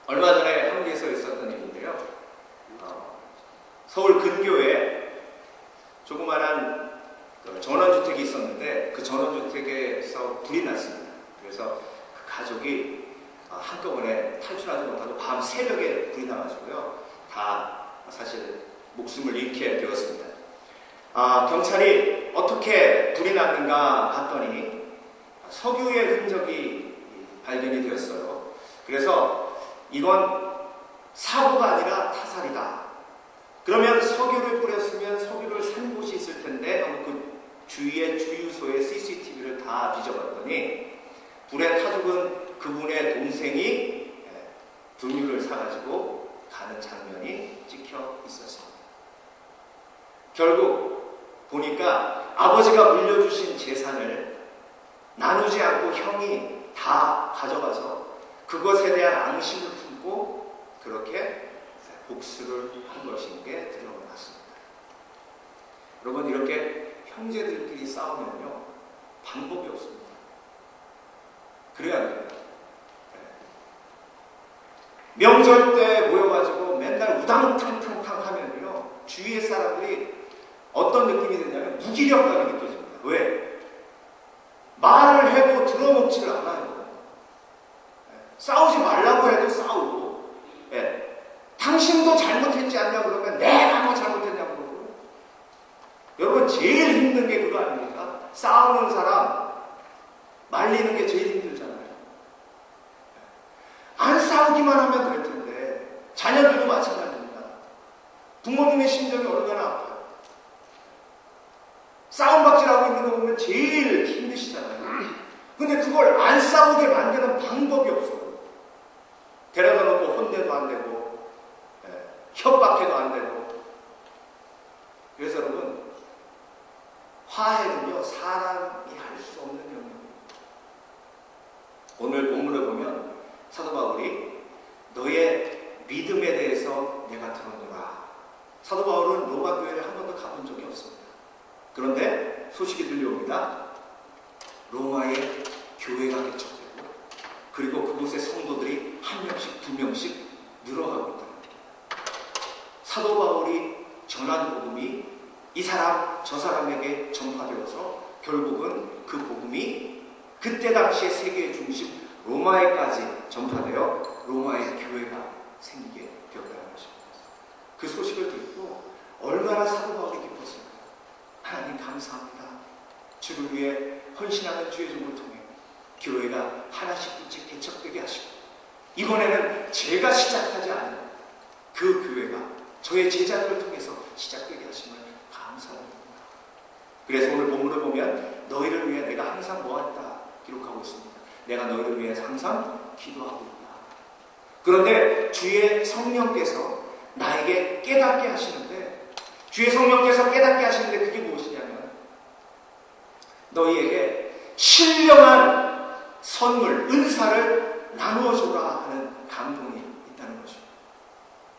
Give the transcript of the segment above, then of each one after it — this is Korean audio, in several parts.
얼마 전에 한국에서 있었던 일인데요. 서울 근교에 조그마한 전원주택이 있었는데 그 전원주택에서 불이 났습니다. 그래서 그 가족이 한꺼번에 탈출하지 못하고 밤 새벽에 불이 나가지고요. 다 사실 목숨을 잃게 되었습니다. 경찰이 어떻게 불이 났는가 봤더니 석유의 흔적이 발견이 되었어요. 그래서 이건 사고가 아니라 타살이다. 그러면 석유를 뿌렸으면 석유를 산 곳이 있을 텐데 그 주위의 주유소의 CCTV를 다 뒤져봤더니 불에 타 죽은 그분의 동생이 등유를 사가지고 가는 장면이 찍혀 있었습니다. 결국 보니까 아버지가 물려주신 재산을 나누지 않고 형이 다 가져가서 그것에 대한 앙심을 품고 그렇게 복수를 한 것인 게 드러났습니다. 여러분, 이렇게 형제들끼리 싸우면요 방법이 없습니다. 그래야 돼요. 명절 때 모여가지고 맨날 우당탕탕탕 하면요 주위의 사람들이 어떤 느낌이 드냐면 무기력감이 느껴집니다. 왜? 말을 해도 들어먹지를 않아요. 싸우지 말라고 해도 싸우고, 당신도 잘못했지 않냐 그러면 내가 뭐 잘못했냐고 그러고. 여러분, 제일 힘든 게 그거 아닙니까? 싸우는 사람 말리는 게 제일 힘들잖아요. 안 싸우기만 하면 될 텐데. 자녀들도 마찬가지입니다. 부모님의 심정이 얼마나 아파요. 싸움박질하고 있는 거 보면 제일 힘드시잖아요. 근데 그걸 안 싸우게 만드는 방법이 없어요. 데려다 놓고 혼내도 안 되고, 협박해도 안 되고. 그래서 여러분, 화해는요 사람이 할 수 없는 영역입니다. 오늘 본문을 보면 사도 바울이 너의 믿음에 대해서 내가 들었노라. 사도 바울은 로마 교회를 한 번도 가본 적이 없습니다. 그런데 소식이 들려옵니다. 로마에 교회가 개척되고 그리고 그곳의 성도들이 한 명씩 두 명씩 늘어가고 있다. 사도 바울이 전한 복음이 이 사람 저 사람에게 전파되어서 결국은 그 복음이 그때 당시의 세계의 중심 로마에까지 전파되어 로마의 교회가 생기게 되었다는 것입니다. 그 소식을 듣고 얼마나 사도 바울이 기뻤습니까? 하나님 감사합니다. 주를 위해 헌신하는 주의 종을 통해 교회가 하나씩 둘씩 개척되게 하시고 이번에는 제가 시작하지 않은 그 교회가 저의 제자들을 통해서 시작되게 하심을 감사합니다. 그래서 오늘 본문을 보면 너희를 위해 내가 항상 뭐했다 기록하고 있습니다. 내가 너희를 위해 항상 기도하고 있다. 그런데 주의 성령께서 나에게 깨닫게 하시는데 주의 성령께서 깨닫게 하시는데 그게 무엇이냐면 너희에게 신령한 선물, 은사를 나누어주라 하는 감동이 있다는 것입니다.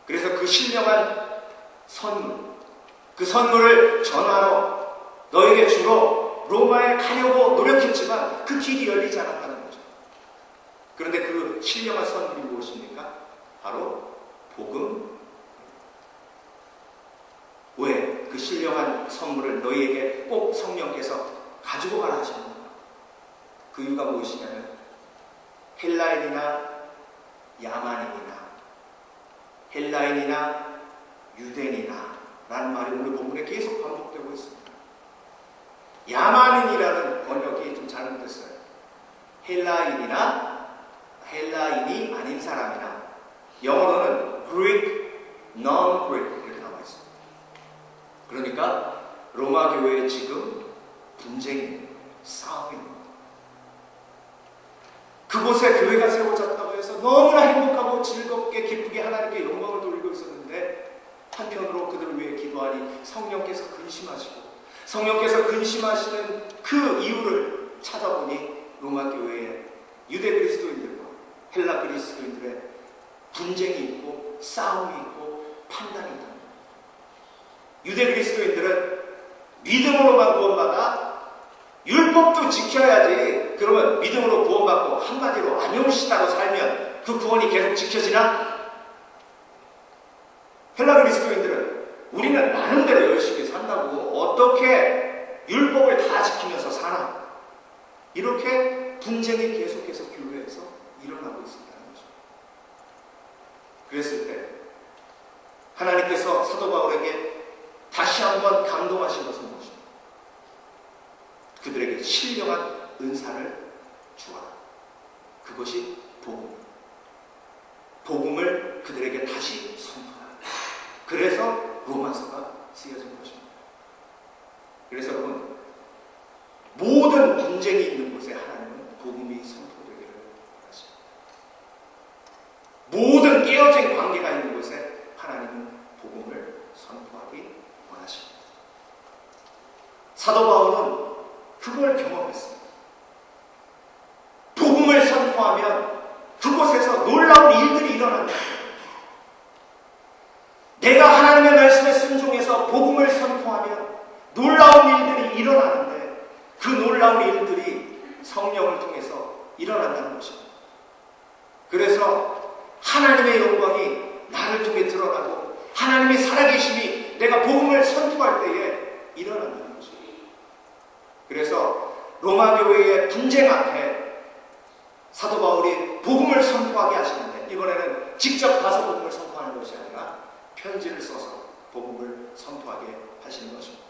그래서 그 신령한 선물, 그 선물을 전하러 너에게 주러 로마에 가려고 노력했지만 그 길이 열리지 않았다는 거죠. 그런데 그 신령한 선물이 무엇입니까? 바로 복음. 왜 그 신령한 선물을 너희에게 꼭 성령께서 가지고 가라 하십니까? 그 이유가 무엇이냐면 헬라인이나 야만인이나 헬라인이나 유대인이나 라는 말이 오늘 본문에 계속 반복되고 있습니다. 야만인이라는 번역이 좀 잘못됐어요. 헬라인이 아닌 사람이나 영어로는 Greek, non-Greek 이렇게 나와 있습니다. 그러니까 로마 교회에 지금 분쟁이 싸움입니다. 그곳에 교회가 세워졌다고 해서 너무나 행복하고 즐겁게 기쁘게 하나님께 영광을 돌리고 있었는데 한편으로 그들을 위해 기도하니 성령께서 근심하시고 성령께서 근심하시는 그 이유를 찾아보니 로마 교회에 유대 그리스도인들과 헬라 그리스도인들의 분쟁이 있고 싸움이 있고 판단이 있다. 유대 그리스도인들은 믿음으로만 구원받아 율법도 지켜야지 그러면 믿음으로 구원받고 한마디로 안녕시다로 살면 그 구원이 계속 지켜지나? 헬라 그리스도인들은 우리는 나름대로 열심히 산다고 어떻게 율법을 다 지키면서 사나? 이렇게 분쟁이 계속해서 교회에서 일어나고 있었다는 거죠. 그랬을 때 하나님께서 사도 바울에게 다시 한번 감동하신 것은 무엇입니까? 그들에게 신령한 은사를 주어라. 그것이 복음을 그들에게 다시 선포하라. 그래서 로마서가 쓰여진 것입니다. 그래서 여러분, 모든 분쟁이 있는 곳에 하나님은 복음이 선포되기를 원하십니다. 모든 깨어진 관계가 있는 곳에 하나님은 복음을 선포하기 원하십니다. 사도 바울은 그걸 경험했습니다. 복음을 선포하면 그곳에서 놀라운 일들이 일어난다. 내가 하나님의 말씀에 순종해서 복음을 선포하면 놀라운 일들이 일어나는데 그 놀라운 일들이 성령을 통해서 일어난다는 것입니다. 그래서 하나님의 영광이 나를 통해 드러나고 하나님의 살아계심이 내가 복음을 선포할 때에 일어난다는 것입니다. 그래서 로마 교회의 분쟁 앞에 사도 바울이 복음을 선포하게 하시는데 이번에는 직접 가서 복음을 선포하는 것이 아니라 편지를 써서 복음을 선포하게 하시는 것입니다.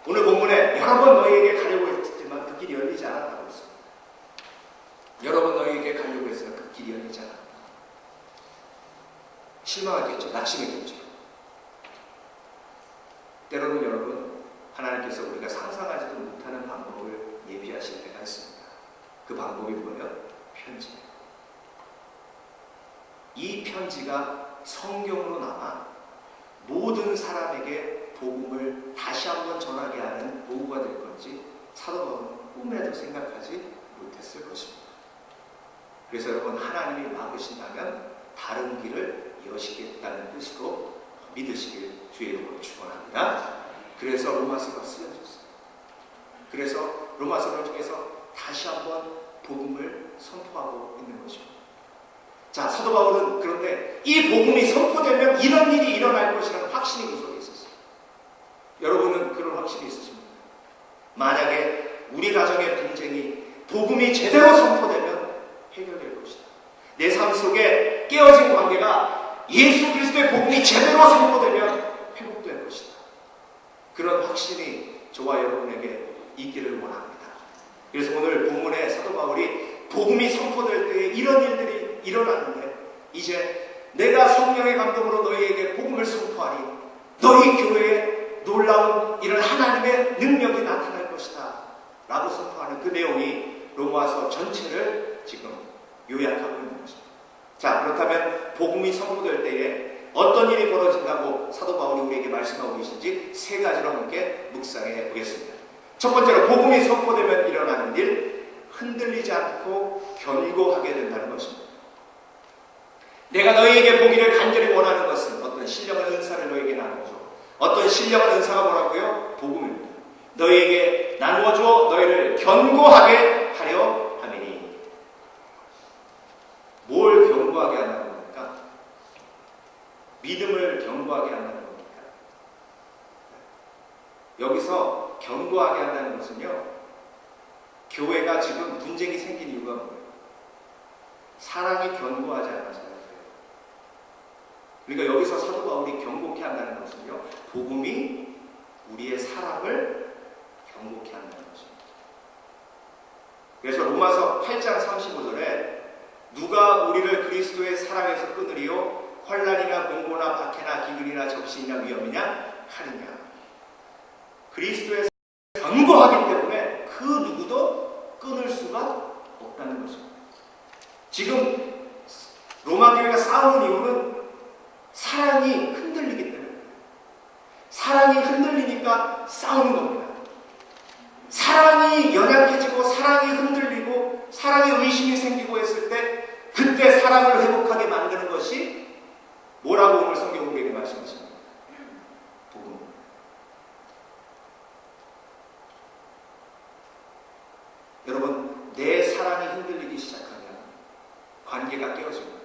오늘 본문에 여러 번 너희에게 가려고 했지만 그 길이 열리지 않았다고 했습니다. 여러 번 너희에게 가려고 했으나 그 길이 열리지 않았다. 실망했겠죠. 낙심했겠죠. 때로는 여러분, 하나님께서 우리가 상상하지도 못하는 방법을 예비하실 때가 있습니다. 그 방법이 뭐예요? 편지예요. 이 편지가 성경으로 남아 모든 사람에게 복음을 다시 한번 전하게 하는 도구가 될 건지 사도 바울은 꿈에도 생각하지 못했을 것입니다. 그래서 여러분, 하나님이 막으신다면 다른 길을 여시겠다는 뜻으로 믿으시길 주의 이름으로 축원합니다. 그래서 로마서가 쓰여졌어요. 그래서 로마서를 통해서 다시 한번 복음을 선포하고 있는 것입니다. 자, 사도 바울은 그런데 이 복음이 선포되면 이런 일이 일어날 것이라는 확신이 그 속에 있었어요. 여러분은 그런 확신이 있으십니까? 만약에 우리 가정의 분쟁이 복음이 제대로 선포되면 해결될 것이다. 내 삶 속에 깨어진 관계가 예수 그리스도의 복음이 제대로 선포되면 회복될 것이다. 그런 확신이 저와 여러분에게 있기를 원합니다. 그래서 오늘 본문에 사도 바울이 복음이 선포될 때에 이런 일들이 일어나는데 이제 내가 성령의 감동으로 너희에게 복음을 선포하니 너희 교회에 놀라운 이런 하나님의 능력이 나타날 것이다 라고 선포하는 그 내용이 로마서 전체를 지금 요약하고 있는 것입니다. 자, 그렇다면 복음이 선포될 때에 어떤 일이 벌어진다고 사도 바울이 우리에게 말씀하고 계신지 세 가지로 함께 묵상해 보겠습니다. 첫 번째로 복음이 선포되면 일어나는 일, 흔들리지 않고 견고하게 된다는 것입니다. 내가 너희에게 보기를 간절히 원하는 것은 어떤 신령한 은사를 너희에게 나누어줘. 어떤 신령한 은사가 뭐라고요? 복음입니다. 너희에게 나누어줘 너희를 견고하게 하려 함이니. 뭘 견고하게 한다는 겁니까? 믿음을 견고하게 한다는 겁니까? 여기서 견고하게 한다는 것은요, 교회가 지금 분쟁이 생긴 이유가 뭐예요? 사랑이 견고하지 않아서요. 그러니까 여기서 사도 바울이 견고케 한다는 것은요, 복음이 우리의 사랑을 견고케 한다는 것입니다. 그래서 로마서 8장 35절에 누가 우리를 그리스도의 사랑에서 끊으리요? 환난이나 공고나 박해나 기근이나 적신이나 위험이냐? 칼이냐? 그리스도의 견고하기 때문에 그 누구도 끊을 수가 없다는 것입니다. 지금 로마 교회가 싸우는 이유는 사랑이 흔들리기 때문에, 사랑이 흔들리니까 싸우는 겁니다. 사랑이 연약해지고 사랑이 흔들리고 사랑에 의심이 생기고 했을 때 그때 사랑을 회복하게 만드는 것이 뭐라고 오늘 성경 우리에게 말씀하십니까? 복음. 관계가 깨어집니다.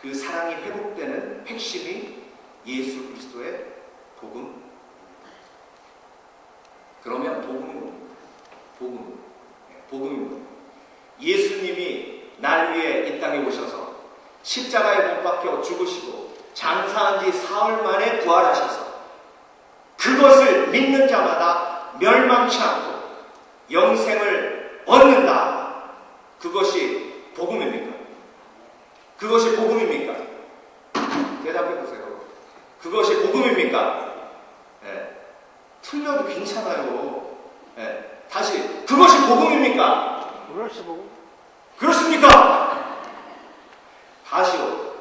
그 사랑이 회복되는 핵심이 예수 그리스도의 복음. 그러면 복음은 뭡니까? 복음이 뭡니까? 예수님이 날 위해 이 땅에 오셔서 십자가에 못 박혀 죽으시고 장사한 지 사흘 만에 부활하셔서 그것을 믿는 자마다 멸망치 않고 영생을 얻는다. 그것이 복음입니까? 그것이 복음입니까? 대답해 보세요. 그것이 복음입니까? 네. 틀려도 괜찮아요. 네. 다시, 그것이 복음입니까? 그것이 복음. 그렇습니까? 다시요.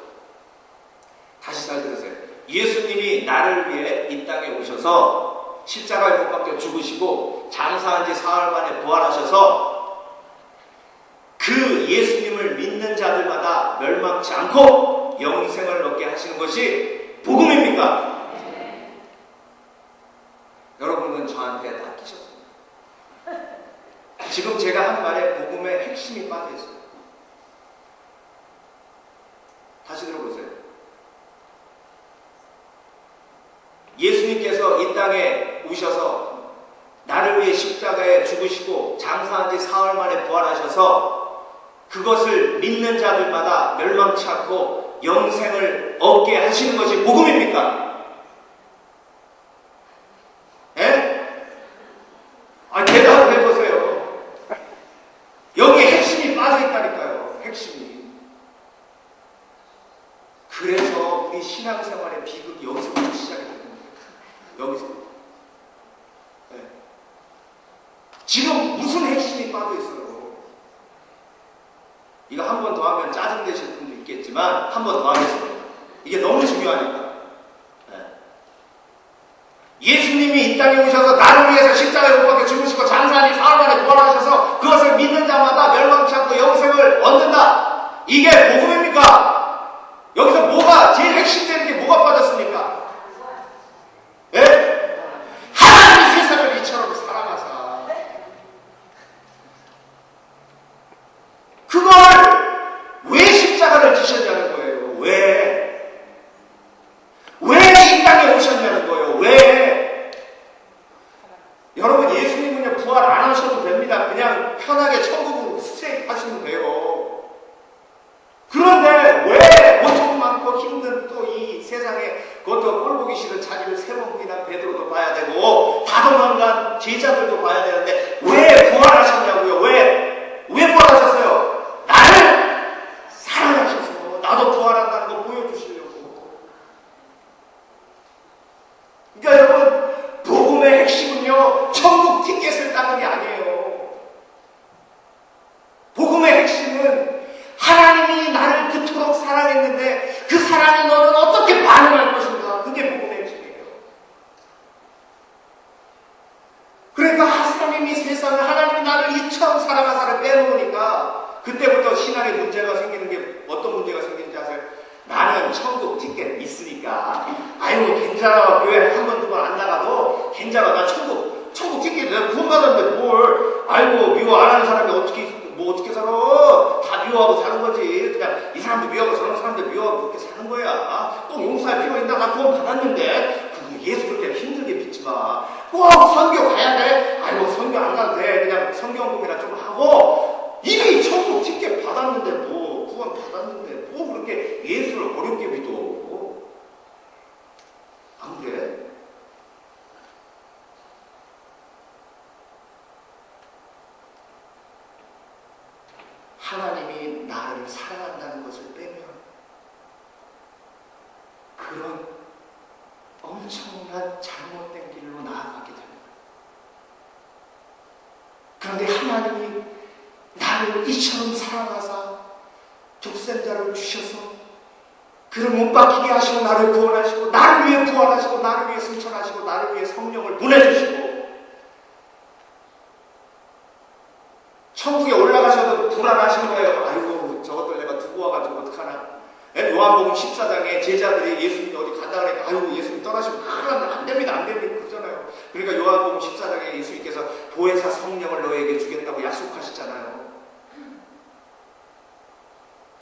다시 잘 들으세요. 예수님이 나를 위해 이 땅에 오셔서 십자가에 못 박혀 죽으시고 장사한 지 사흘 만에 부활하셔서 그 예수님을 믿는 자들마다 멸망치 않고 영생을 얻게 하시는 것이 복음입니까? 네. 여러분은 저한테 낚이셨습니다. 지금 제가 한 말에 복음의 핵심이 빠져 있어요. 다시 들어보세요. 예수님께서 이 땅에 오셔서 나를 위해 십자가에 죽으시고 장사한 지 사흘 만에 부활하셔서 그것을 믿는 자들마다 멸망치 않고 영생을 얻게 하시는 것이 복음입니까? 예? 대답을 해보세요. 여기에 핵심이 빠져있다니까요. 핵심이. 그래서 우리 신앙생활의 비극이 여기서부터 시작이 되는 거예요. 여기서. 네. 지금 무슨 핵심이 빠져있어요? 이거 한 번 더 하면 짜증내실 분도 있겠지만 한 번 더 하겠습니다. 이게 너무 중요하니까. 네. 예수님이 이 땅에 오셔서 나를 위해서 십자가에 못 박혀 죽으시고 장사한 지 사흘 만에 부활하셔서 그것을 믿는 자마다 멸망치 않고 영생을 얻는다. 이게 복음입니까? 여기서 뭐가 제일 핵심되는 게 뭐가 빠졌습니까? 예? 하나님이 세상을 이처럼 사랑하사 그걸 왜 십자가를 지셨냐는 거예요. 왜 이 땅에 오셨냐는 거예요. 왜? 여러분, 예수님은요 부활 안 하셔도 됩니다. 그냥 편하게 천국으로 스트레이트 하시면 돼요. 그런데 왜 고통 많고 힘든 또 이 세상에 그것도 꼴 보기 싫은 자기를 세 번이나 베드로도 봐야 되고 다 도망간 제자들도 봐야 되는데 왜 부활하셨냐고요? 왜 부활하셨어요? 나를 사랑하셔서 나도 부활한다는 거 보여주시려고. 그러니까 여러분, 복음의 핵심은요 천국 티켓을 따는 게 아니에요. 복음의 핵심은 하나님이 나를 그토록 사랑했는데 그 사랑에 너는 어떻게 반응할 것인가? 그게 복음의 핵심이에요. 그러니까 하나님이 세상을, 하나님이 나를 이처럼 사랑하사를 빼놓으니까 그때부터 신앙에 문제가 생기는 게 어떤 문제가 생기는지 아세요? 나는 천국 티켓 있으니까 아이고 괜찮아, 교회 한 번 두 번 안 나가도 괜찮아, 나 천국 티켓 내가 구원 받았는데 뭘 아이고 미워 안 하는 사람이 어떻게 살아? 다 미워하고 사는 거지. 그냥 이 사람도 미워하고 저런 사람도 미워하고 그렇게 사는 거야. 꼭 용서할 필요 있나? 나 구원 받았는데 예수 그렇게 힘들게 믿지 마. 꼭 선교 가야 돼? 아이고 선교 안 가도 돼. 그냥 성경 공부나 좀 하고 이미 천국 티켓 받았는데 뭐 구원 받았는데 뭐 그렇게 예수를 어렵게 믿어? 안 그래? 하나님이 나를 사랑한다는 것을 빼면 그런 엄청난 잘못된 길로 나아가게 됩니다. 그런데 하나님이 나를 이처럼 사랑하사 독생자를 주셔서 그를 못 박히게 하시고 나를 구원하시고 나를 위해 부활하시고 나를 위해 승천하시고 나를 위해 성령을 보내주시고 천국에 올라가셔도 불안하신 거예요. 아이고 저것들 내가 두고 와가지고 어떡하나. 요한복음 14장에 제자들이 예수님이 어디 간다 그러니까 아이고 예수님 떠나시면 큰일 난다. 안 됩니다 그러잖아요. 그러니까 요한복음 14장에 예수님께서 보혜사 성령을 너에게 주겠다고 약속하시잖아요.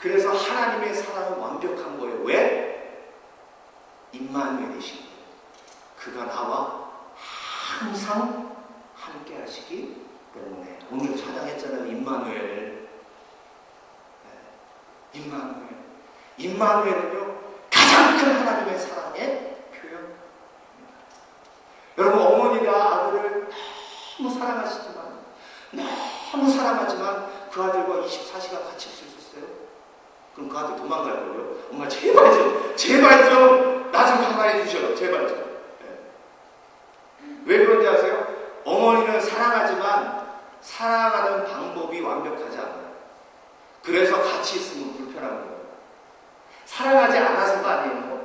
그래서 하나님의 사랑은 완벽한 거예요. 왜? 임마누엘이신 거예요. 그가 나와 항상 함께 하시기 때문에. 오늘 찬양했잖아요. 임마누엘. 임마누엘. 임마누엘은요, 가장 큰 하나님의 사랑의 표현입니다. 여러분, 어머니가 아들을 너무 사랑하시지만, 너무 사랑하지만 그 아들과 24시간 같이 있을 수 있어요? 그럼 그 아들 도망갈 거예요. 엄마 제발 좀 나 좀 가만히 두셔요. 제발 좀. 왜 그런지 아세요? 어머니는 사랑하지만 사랑하는 방법이 완벽하지 않아요. 그래서 같이 있으면 불편한 거예요. 사랑하지 않아서가 아니에요.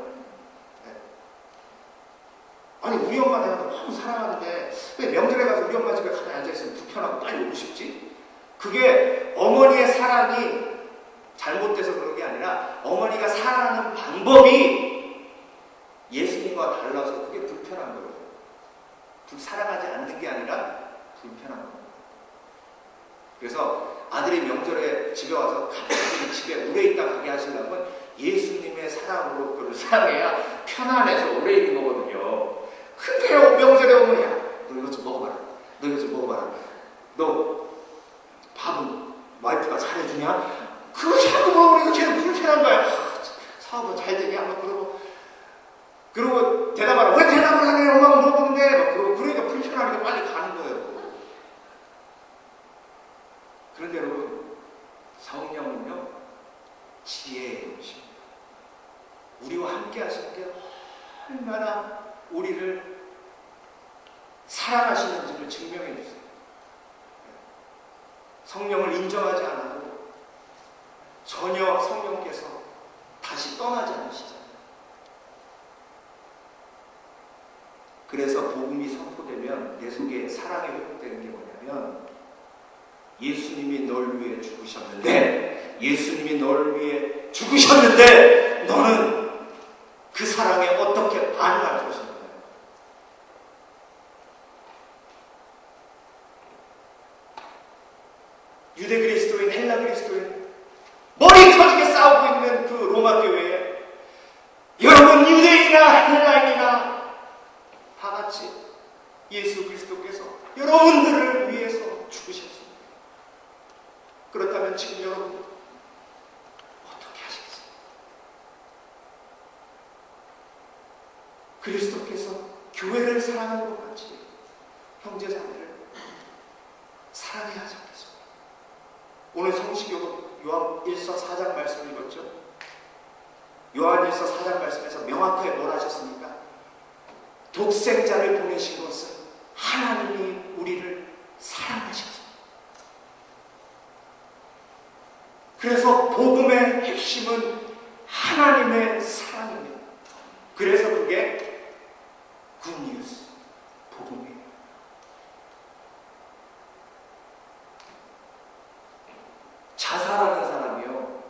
아니, 우리 엄마 내가 너무 사랑하는데 왜 명절에 가서 우리 엄마 집에 가만히 앉아있으면 불편하고 빨리 오고 싶지? 그게 어머니의 사랑이 잘못돼서 그런 게 아니라 어머니가 사랑하는 방법이 예수님과 달라서 그게 불편한 거예요. 사랑하지 않는 게 아니라 불편한 거예요. 그래서 아들이 명절에 집에 와서 가만히 집에 오래 있다 가게 하시려면 예수님의 사랑으로 그를 사랑해야 편안해서 오래 있는 거거든요. 근데요, 명절에 오면, 야, 너 이것 좀 먹어봐라. 너 이것 좀 먹어봐라. 너 밥은 와이프가 잘해주냐? 그거 자꾸 물어보니까 걔는 불편한 거야. 사업은 잘 되냐? 막 그러고 대답하라. 왜 대답을 하냐? 엄마가 물어보는데. 막 그러니까 불편하니까 빨리 가는 거예요. 그런데 여러분, 성령은요, 지혜의 영이십니다. 우리와 함께 하시는 게 얼마나 우리를 사랑하시는지를 증명해 주세요. 성령을 인정하지 않아도 전혀 성령께서 다시 떠나지 않으시잖아요. 그래서 복음이 선포되면 내 속에 사랑이 회복되는 게 뭐냐면, 예수님이 널 위해 죽으셨는데, 예수님이 널 위해 죽으셨는데 너는 그 사랑에 어떻게 반응할 것인가? 유대 그리스도인, 헬라 그리스도인, 머리 터지게 싸우고 있는 그 로마 교회에 여러분, 유대인이나 헬라인이나 다 같이 예수 그리스도께서 여러분들을 위해서 죽으셨습니다. 그렇다면 지금 여러분 어떻게 하시겠습니까? 그리스도께서 교회를 사랑하는 것 같이 형제자매를 사랑해야 하지 않겠습니까? 오늘 성식교도 요한 1서 4장 말씀 읽었죠? 요한 1서 4장 말씀에서 명확하게 뭘 하셨습니까? 독생자를 보내신 것은 하나님이 우리를 사랑하셨습니다. 그래서 복음의 핵심은 하나님의 사랑입니다. 그래서 그게 굿뉴스, 복음이에요. 자살하는 사람이요,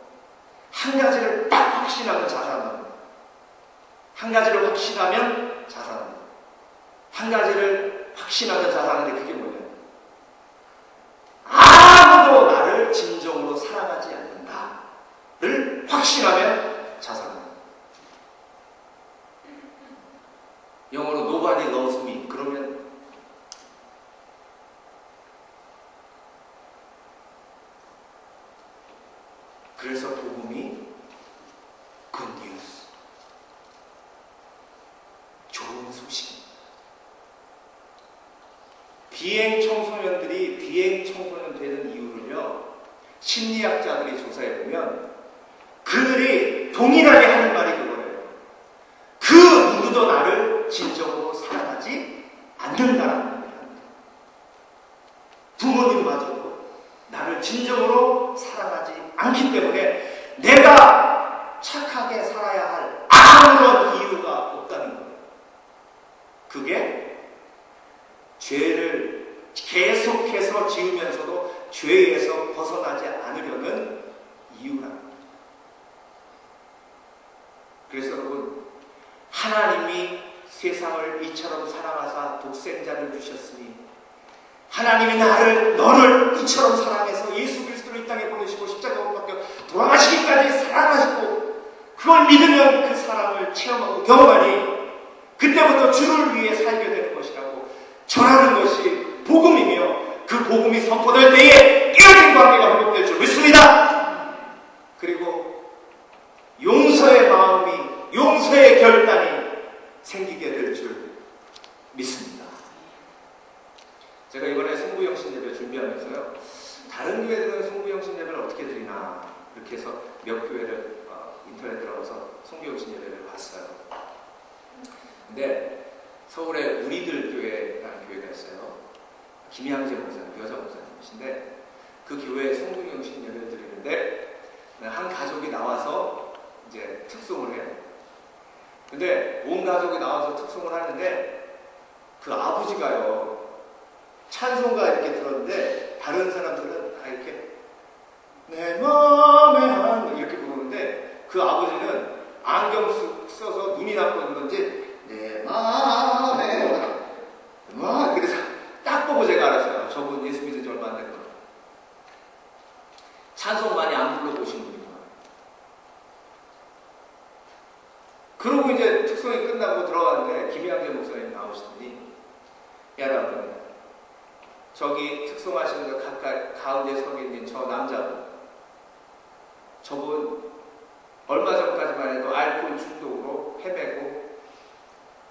한 가지를 딱 확신하면 자살합니다. 한 가지를 확신하면 자살합니다. 한 가지를 확신하면 자살하는데 그게 뭐냐? 아무도 나를 진정으로 사랑하지 않는다를 확신하면 자살합니다. 영어로 nobody loves me. 그러면 그래서 복음이 good news, 좋은 소식입니다. 비행 청소년들이 비행 청소년 되는 이유를요, 심리학자들이 조사해 보면 그들이 동일하게 하는 말이 그거예요. 그 누구도 나를 진정으로 사랑하지 않는다라는 말을 합니다. 부모님마저도 나를 진정으로 사랑하지 않기 때문에 내가 착하게 살아야 할 아무런 이유가 없다는 거예요. 그게 죄를 계속해서 지으면서도 죄에서 벗어나지 않으려는 이유랍니다. 그래서 여러분, 하나님이 세상을 이처럼 사랑하사 독생자를 주셨으니 하나님이 너를 이처럼 사랑해서 예수 그리스도를 이 땅에 보내시고 십자가 못 박혀 돌아가시기까지 믿으면 그 사랑을 체험하고 경험하니 그때부터 주를 위해 살게 되는 것이라고 전하는 것이 복음이며 그 복음이 선포될 때에 깨어진 관계가 회복될 줄 믿습니다. 그리고 용서의 마음이, 용서의 결단이 생기게 될 줄 믿습니다. 제가 이번에 송구영신 예배 준비하면서요, 다른 교회들은 송구영신 예배를 어떻게 드리나 이렇게 해서 몇 교회를 인터넷 들어가서 송구영신 예배를 봤어요. 근데 서울에 우리들 교회라는 교회가 있어요. 김양재 목사님, 여자 목사님이신데 그 교회에 송구영신 예배를 드리는데 한 가족이 나와서 이제 특송을 해요. 근데 온 가족이 나와서 특송을 하는데 그 아버지가요, 찬송가 이렇게 들었는데 다른 사람들은 다 이렇게 내 맘에 한 이렇게 부르는데 그 아버지는 안경 써서 눈이 나쁘고 그런지 내 맘에 막 그래서 딱 보고 제가 알았어요. 저분 예수 믿은 지 얼마 안 됐구나. 찬송 많이 안 불러보신 분이구나. 그러고 이제 특송이 끝나고 들어갔는데 김양재 목사님 나오시더니 여러분 저기 특송하시면서 가까이 가운데 서 있는 저 남자분, 저분 얼마 전까지만 해도 알코올 중독으로 헤매고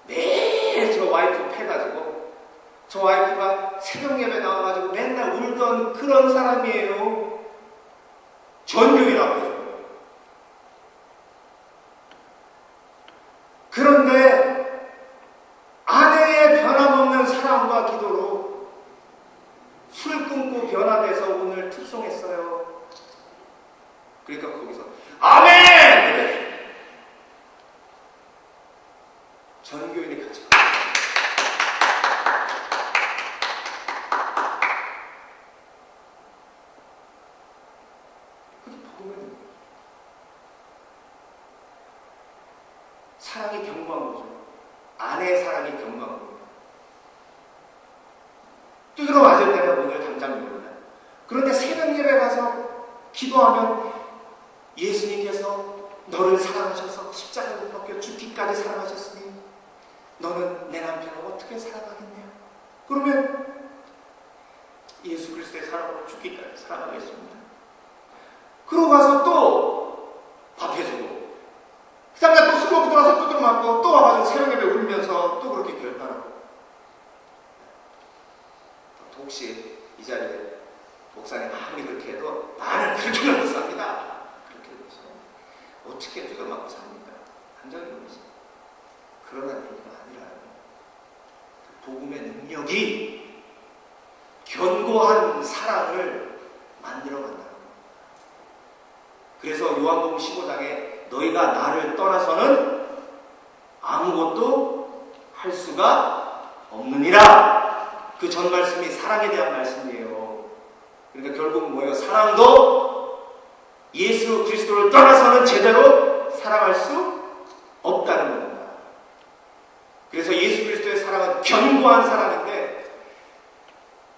매일 저 와이프 패가지고 저 와이프가 새벽 예배 나와가지고 맨날 울던 그런 사람이에요. 전교인 앞에서. 그런데 아내의 변함없는 사랑과 기도로 술 끊고 변화돼서 오늘 특송했어요. 그러니까 거기서 아멘! 전교인이 같이 그게 복음은 사랑이 경고한 거죠. 아내의 사랑이 경고한 겁니다. 두드러 맞을 때는 오늘 당장 열어요. 그런데 새벽 예배 가서 기도하면 예수님께서 너를 사랑하셔서 십자가에 못 박혀 죽기까지 사랑하셨으니 너는 내 남편을 어떻게 사랑하겠냐? 그러면 예수 그리스도의 사랑으로 죽기까지 사랑하겠습니다. 그러고 가서 또 밥 해주고 그 다음에 또 술 먹고 돌아서 두드러 맞고 또 와가지고 새벽 예배 울면서 또 그렇게 결단하고 혹시 이 자리에 목사님 아무리 그렇게 해도 나는 그렇게 못 삽니다. 그렇게 해서 어떻게 두드러 맞고 삽니까? 한정인 것이. 그러나 얘기가 아니라 그 복음의 능력이 견고한 사랑을 만들어간다는 겁니다. 그래서 요한복음 15장에 너희가 나를 떠나서는 아무것도 할 수가 없느니라. 그 전 말씀이 사랑에 대한 말씀이에요. 그러니까 결국은 뭐예요? 사랑도 예수 그리스도를 떠나서는 제대로 사랑할 수 없다는 겁니다. 그래서 예수 그리스도의 사랑은 견고한 사랑인데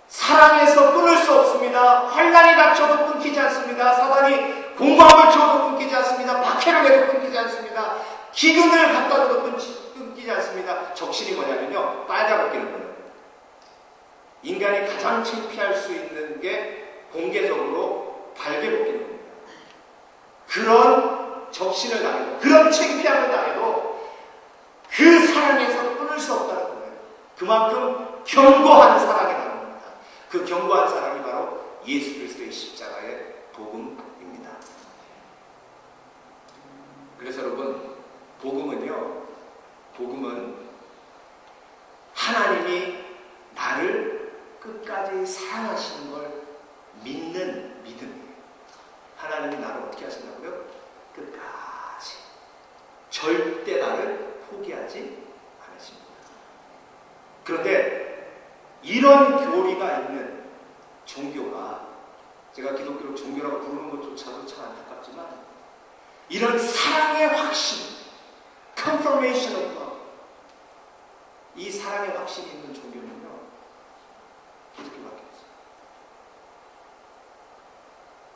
사랑에서 끊을 수 없습니다. 환난이 닥쳐도 끊기지 않습니다. 사단이 공범을 줘도 끊기지 않습니다. 박해를 해도 끊기지 않습니다. 기근을 갖다 줘도 끊기지 않습니다. 적신이 뭐냐면요, 빨가벗기는 거예요. 인간이 가장 창피할 수 있는 게 공개적으로 발개 벗기는 겁니다. 그런 적신을 당해도, 그런 창피함을 당해도 그 사랑에서 끊을 수 없다는 거예요. 그만큼 견고한 사랑이라는 겁니다. 그 견고한 사랑이 바로 예수 그리스도의 십자가의 복음입니다. 그래서 여러분, 복음은 하나님이 나를 끝까지 사랑하시는 걸 믿는 믿음이에요. 하나님이 나를 어떻게 하신다고요? 끝까지. 절대 나를 포기하지 않으십니다. 그런데 이런 교리가 있는 종교가, 제가 기독교를 종교라고 부르는 것조차도 참 안타깝지만, 이런 사랑의 확신, confirmation of love, 이 사랑의 확신이 있는 종교는요, 기독교밖에 없어요.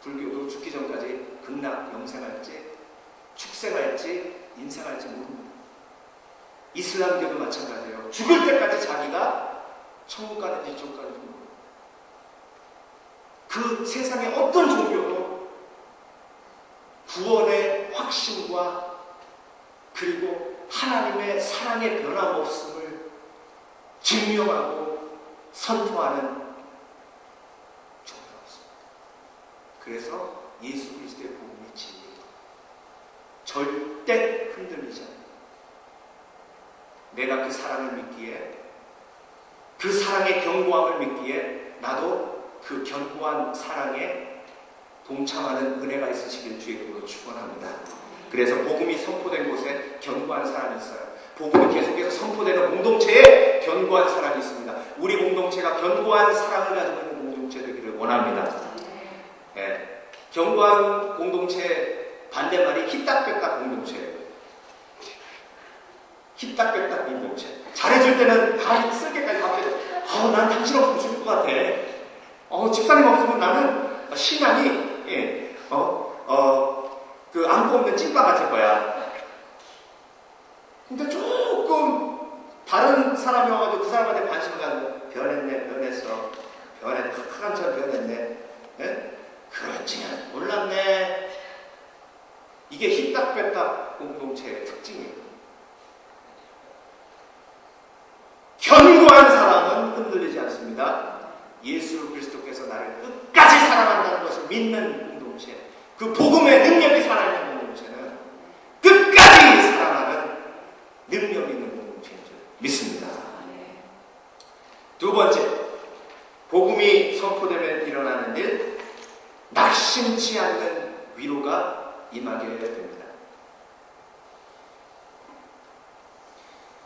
불교도 죽기 전까지 극락 영생할지, 축생할지 인생할지 모릅니다. 이슬람교도 마찬가지예요. 죽을 때까지 자기가 천국 가는지 지옥 가는지 모릅니다. 그 세상의 어떤 종교도 구원의 확신과 그리고 하나님의 사랑의 변함없음을 증명하고 선포하는 종교가 없습니다. 그래서 예수 그리스도의 복음이 진리입니다. 절대 흔들리지 않아요. 내가 그 사랑을 믿기에, 그 사랑의 견고함을 믿기에 나도 그 견고한 사랑에 동참하는 은혜가 있으시길 주의 이름으로 축원합니다. 그래서 복음이 선포된 곳에 견고한 사랑이 있어요. 복음이 계속해서 선포되는 공동체에 견고한 사랑이 있습니다. 우리 공동체가 견고한 사랑을 가지고 있는 공동체 되기를 원합니다. 예. 견고한 공동체 반대말이 희딱배딱 공동체예요. 희딱배딱 공동체. 잘해줄 때는 다 쓸 때까지 답해줘. 난 당신 없으면 죽을 것 같아. 집사님 없으면 나는 신앙이 그 안 뽑는 찐빵 같을 거야. 근데 조금 다른 사람이 와가지고 그 사람한테 관심을 가지고 변했어. 흑암처럼 변했네. 예? 그렇지, 몰랐네. 이게 희딱배딱 공동체의 특징이에요. 견고한 사랑은 흔들리지 않습니다. 예수 그리스도께서 나를 끝까지 사랑한다는 것을 믿는 공동체, 그 복음의 능력이 살아있는 공동체는 끝까지 사랑하는 능력이 있는 공동체인 줄 믿습니다. 두 번째, 복음이 선포되면 일어나는 일, 낙심치 않는 위로가 임하게 됩니다.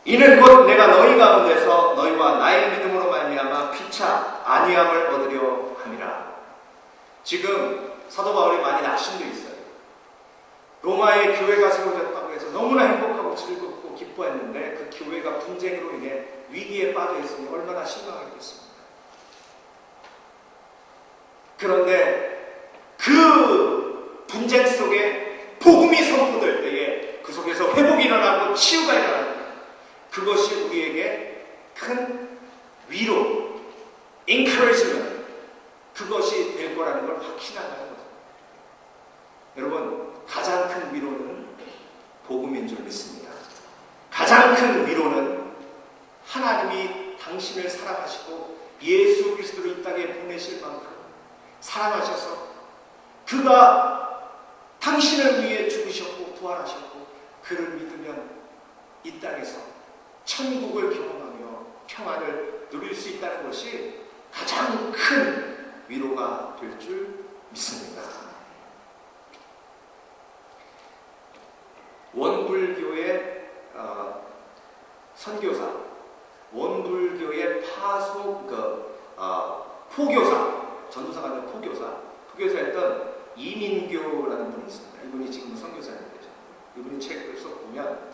이는 곧 내가 너희 가운데서 너희와 나의 믿음으로 말미암아 피차 안위함을 얻으려 함이라. 지금 사도 바울이 많이 낙심돼 있어요. 로마의 교회가 세워졌다고 해서 너무나 행복하고 즐겁고 기뻐했는데 그 교회가 분쟁으로 인해 위기에 빠져 있으니 얼마나 실망하겠습니까? 그런데 그 분쟁 속에 복음이 선포될 때에 그 속에서 회복이 일어나고 치유가 일어나고, 그것이 우리에게 큰 위로, encouragement, 그것이 될 거라는 걸 확신하는 거죠. 여러분, 가장 큰 위로는 복음인 줄 믿습니다. 가장 큰 위로는 하나님이 당신을 사랑하시고 예수 그리스도를 이 땅에 보내실 만큼 사랑하셔서 그가 당신을 위해 죽으셨고 부활하셨고 그를 믿으면 이 땅에서 천국을 경험하며 평안을 누릴 수 있다는 것이 가장 큰 위로가 될 줄 믿습니다. 원불교의 선교사, 원불교의 포교사, 전도사가 아니라 포교사였던 이민교라는 분이 있습니다. 이분이 지금 선교사인데, 이분이 책을 써보면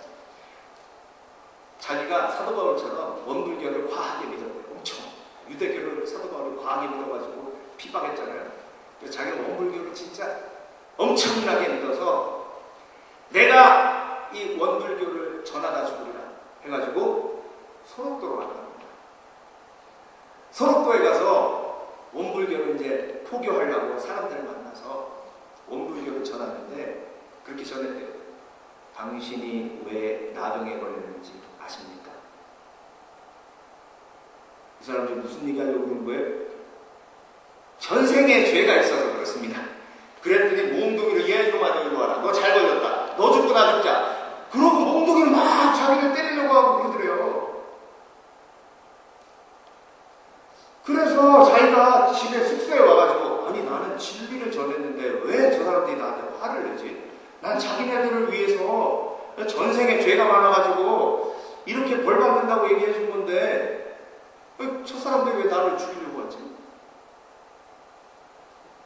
자기가 사도 바울처럼 원불교를 과하게 믿었대요. 엄청. 유대교를 사도 바울이 과하게 믿어가지고 핍박했잖아요. 그래서 자기는 원불교를 진짜 엄청나게 믿어서 내가 이 원불교를 전하다 죽으리라 해가지고 소록도로 갔답니다. 소록도에 가서 원불교를 이제 포교하려고 사람들을 만나서 원불교를 전하는데 그렇게 전했대요. 당신이 왜 나병에 걸렸는지 아십니까? 이 사람들이 무슨 얘기하려고 그런 거예요? 전생에 죄가 있어서 그렇습니다. 그랬더니 몽둥이를 얘 좀 하니 이리 와라. 너 잘 걸렸다. 너 죽고 나 죽자. 그러고 몽둥이를 막 자기를 때리려고 하고 그러더래요. 그래서 자기가 집에 숙소에 와가지고 아니 나는 진리를 전했는데 왜 저 사람들이 나한테 화를 내지? 난 자기네들을 위해서 전생에 죄가 많아가지고 이렇게 벌 받는다고 얘기해 준 건데 저 사람들이 왜 나를 죽이려고 하지?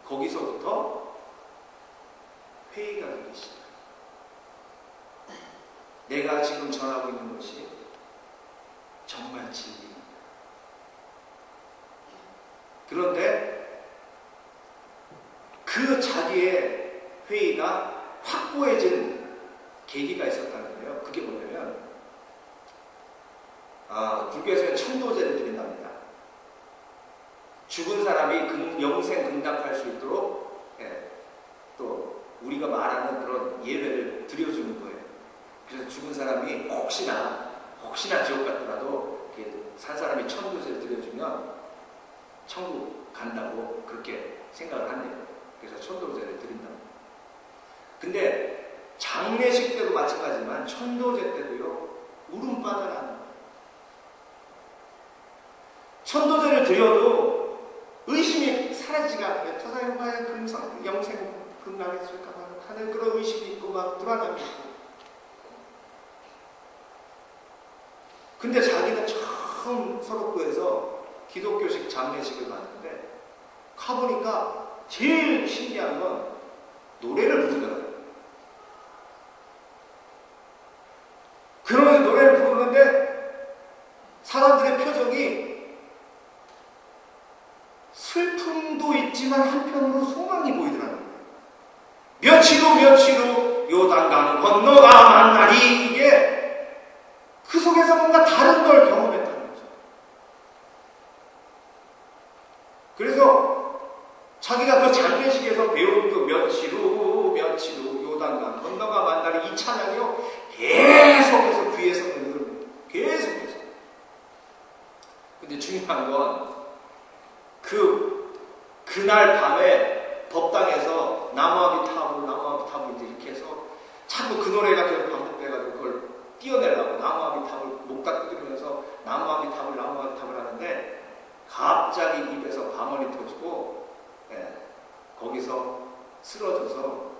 거기서부터 회의가 되기 시작해요. 내가 지금 전하고 있는 것이 정말 진리입니다. 그런데 그 자기의 회의가 확고해진 계기가 있었다는데요. 그게 뭐냐면 불교에서는 천도제를 드린답니다. 죽은 사람이 영생 극락할 수 있도록 또 우리가 말하는 그런 예배를 드려주는 거예요. 그래서 죽은 사람이 혹시나 지옥 갔더라도 산 사람이 천도제를 드려주면 천국 간다고 그렇게 생각을 한대요. 그래서 천도제를 드린다. 근데 장례식 때도 마찬가지지만 천도제 때도요, 울음바다라는 거예요. 천도제를 드려도 의심이 사라지지가 않아요. 저 사람이 과연 영생 극락했을까 하는 그런 의심이 있고 막 불안함이 있고. 근데 자기가 처음 서럽구에서 기독교식 장례식을 봤는데 가보니까 제일 신기한 건 노래를 부르더라고요. 그러면서 노래를 부르는데 사람들의 표정이 슬픔도 있지만 한편으로 소망이 보이더라고요. 며칠 후 요단강 건너가 만나리. 이게 그 속에서 뭔가 다른 걸 경험했다는 거죠. 그래서 자기가 그 장례식에서 배운 그 며칠 후 요단강 건너가 만나리 이 찬양이요, 계속해서 귀에서 들려요. 계속해서. 근데 중요한 건 그날 밤에 법당에서 나무아비 탑을 이제 이렇게 해서 자꾸 그 노래가 계속 반복돼가지고 그걸 띄어내려고 나무아비 탑을 목딱 두드리면서 나무아비 탑을 하는데 갑자기 입에서 방언이 터지고 거기서 쓰러져서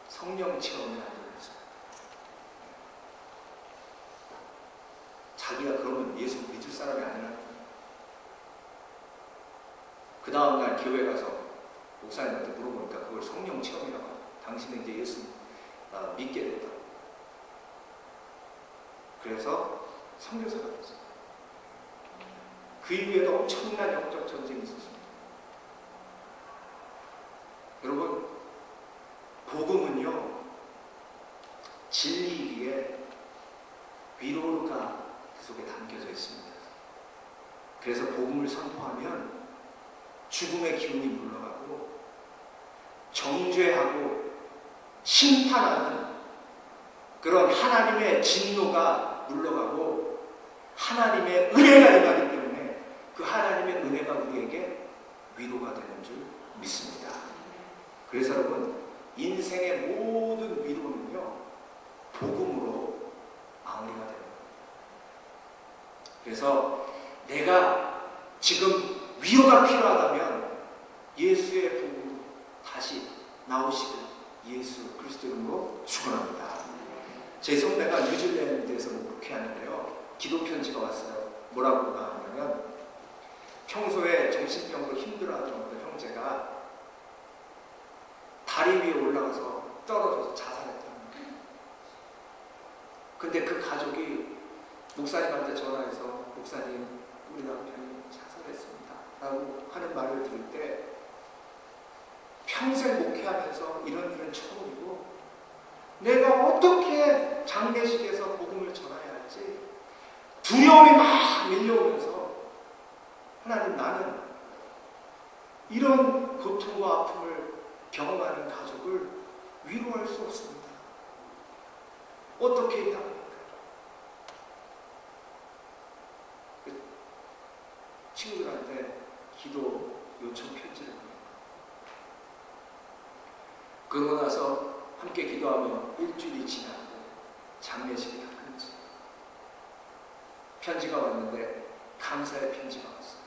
성령 체험을 하게 됐어요. 자기가 그러면 예수 믿을 사람이 아니라. 그 다음날 교회 가서 목사님한테 물어보니까 그걸 성령 체험이라고 하고, 당신은 이제 예수 믿게 됐다고. 그래서 선교사가 됐어요. 그 이후에도 엄청난 영적 전쟁이 있었습니다. 여러분, 복음은요, 진리이기에 위로가 그 속에 담겨져 있습니다. 그래서 복음을 선포하면 죽음의 기운이 물러가고 정죄하고 심판하는 그런 하나님의 진노가 물러가고 하나님의 은혜가 임하기 때문에 그 하나님의 은혜가 우리에게 위로가 되는 줄 믿습니다. 그래서 여러분, 인생의 모든 위로는요, 복음으로 마무리가 됩니다. 그래서 내가 지금 위로가 필요하다면 예수의 복음으로 다시 나오시길 예수 그리스도 이름으로 축원합니다. 제 선배가 뉴질랜드에서 목회하는데요, 기도 편지가 왔어요. 뭐라고 나왔냐면, 평소에 정신병으로 힘들어하던 어떤 형제가 다리 위에 올라가서 떨어져서 자살했다는 거예요. 근데 그 가족이 목사님한테 전화해서, 목사님, 우리 남편이 자살했습니다 라고 하는 말을 들을 때, 평생 목회하면서 이런 일은 처음이고 내가 어떻게 장례식에서 복음을 전해야 할지 두려움이 막 밀려오면서, 하나님, 나는 이런 고통과 아픔을 경험하는 가족을 위로할 수 없습니다. 어떻게 해야 합니까? 친구들한테 기도 요청 편지를 보내요. 그러고 나서 함께 기도하며 일주일이 지나고 장례식이 다 끝났어요. 편지가 왔는데 감사의 편지가 왔어요.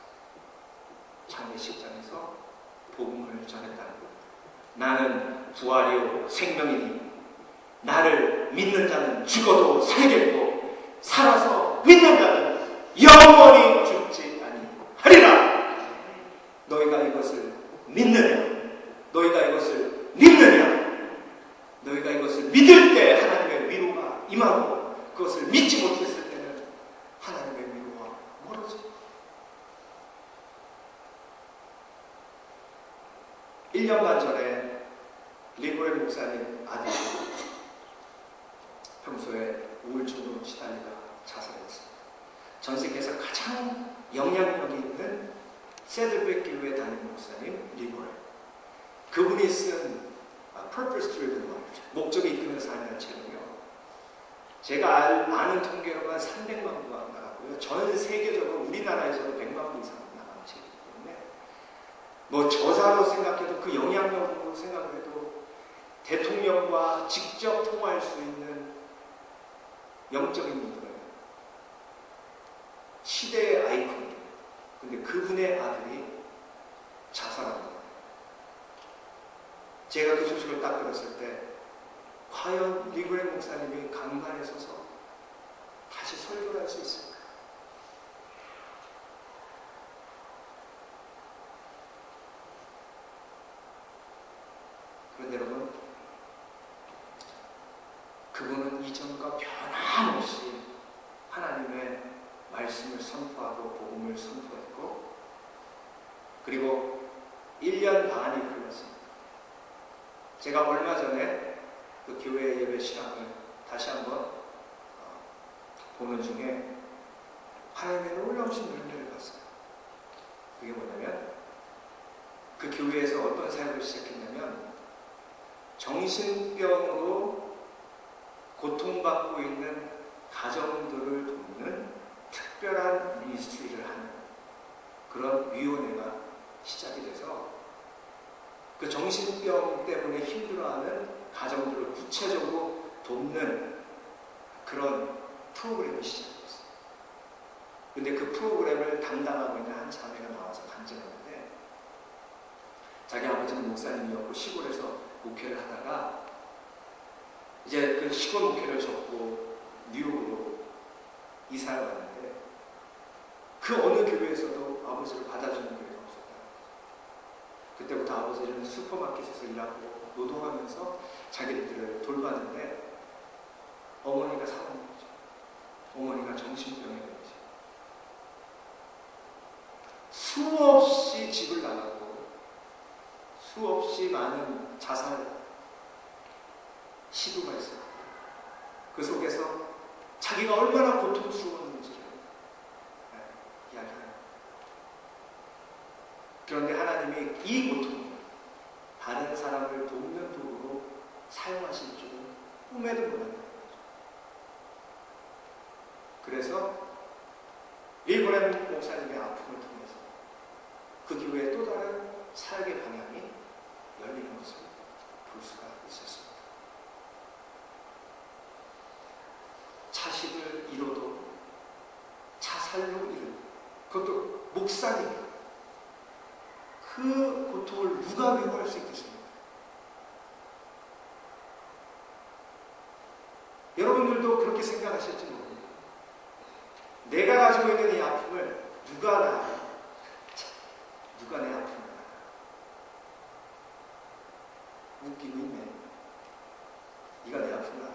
장례식장에서 복음을 전했다는 것. 나는 부활이요 생명이니 나를 믿는 자는 죽어도 살겠고 살아서 믿는 자는 영원히 죽지 아니하리라. 너희가 이것을 믿느냐? 너희가 이것을 믿느냐? 너희가 이것을 믿을 때 하나님의 위로가 임하고, 그것을 믿지 못했을 때는 하나님의 위로가 멀어져. 1년 반 전에 리브레 목사님 아들이 평소에 우울증으로 시달리다 자살했습니다. 전 세계에서 가장 영향력이 있는 새들백 교회 담임 목사님 리버럴. 그분이 쓴 Purpose Driven Life, 목적이 이끄는 삶이라는 책은요, 제가 아는 통계로만 300만 부가 나갔고요. 전 세계적으로 우리나라에서도 100만 부 이상 나가는 책이기 때문에 뭐 저자로 생각해도 그 영향력으로 생각해도 대통령과 직접 통화할 수 있는 영적인 분이에요. 시대의 아이콘이에요. 근데 그분의 아들이 자살한 거예요. 제가 그 소식을 딱 들었을 때 과연 리브레 목사님이 강단에 서서 다시 설교를 할 수 있을까? 그런데 여러분, 그분은 이전과 변함없이 하나님의 말씀을 선포하고 복음을 선포했고, 그리고 1년 반이 흘렀습니다. 제가 얼마 전에 그 교회 예배 시간을 다시 한번 보는 중에 하나님의 놀라우신 은혜를 봤어요. 그게 뭐냐면, 그 교회에서 어떤 사역을 시작했냐면, 정신병으로 고통받고 있는 가정들을 돕는 특별한 미니스트리를 하는 그런 위원회가 시작이 돼서 그 정신병 때문에 힘들어하는 가정들을 구체적으로 돕는 그런 프로그램이 시작됐어요. 근데 그 프로그램을 담당하고 있는 한 자매가 나와서 간증하는데, 자기 아버지는 목사님이었고 시골에서 목회를 하다가 이제 그 시골 목회를 접고 뉴욕으로 이사를 왔는데, 그 어느 교회에서도 아버지를 받아주는 교회가 없었다. 그때부터 아버지는 슈퍼마켓에서 일하고 노동하면서 자기들을 돌봤는데, 어머니가 사는 거죠. 어머니가 정신병에 걸리죠. 수없이 집을 나가고 수없이 많은 자살 시도가 있어요. 그 속에서 자기가 얼마나 고통스러웠는지를 이야기해요. 그런데 하나님이 이 고통을 다른 사람을 돕는 도구로 사용하실 줄은 꿈에도 몰랐다는 거죠. 그래서 리브렘 목사님의 아픔을 통해서 그 교회의 또 다른 사역의 방향이 열리는 것을 볼 수가 있었습니다. 자식을 잃어도 자살로 잃은, 그것도 목사님, 그 고통을 누가 위로할 수 있겠습니까? 여러분들도 그렇게 생각하실지 모릅니다. 내가 가지고 있는 이 아픔을 누가 내 아픔을 알아? 웃기고 있네. 네가 내 아픔을 알아.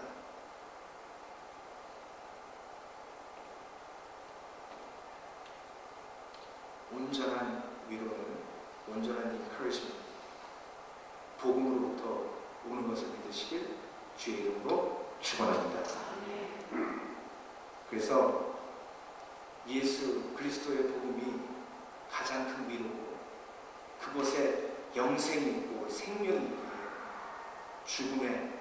온전한 위로는, 온전한 encouragement, 복음으로부터 오는 것을 믿으시길 주의 이름으로 축원합니다. 그래서 예수 그리스도의 복음이 가장 큰 위로고, 그곳에 영생이 있고 생명이 있고 죽음의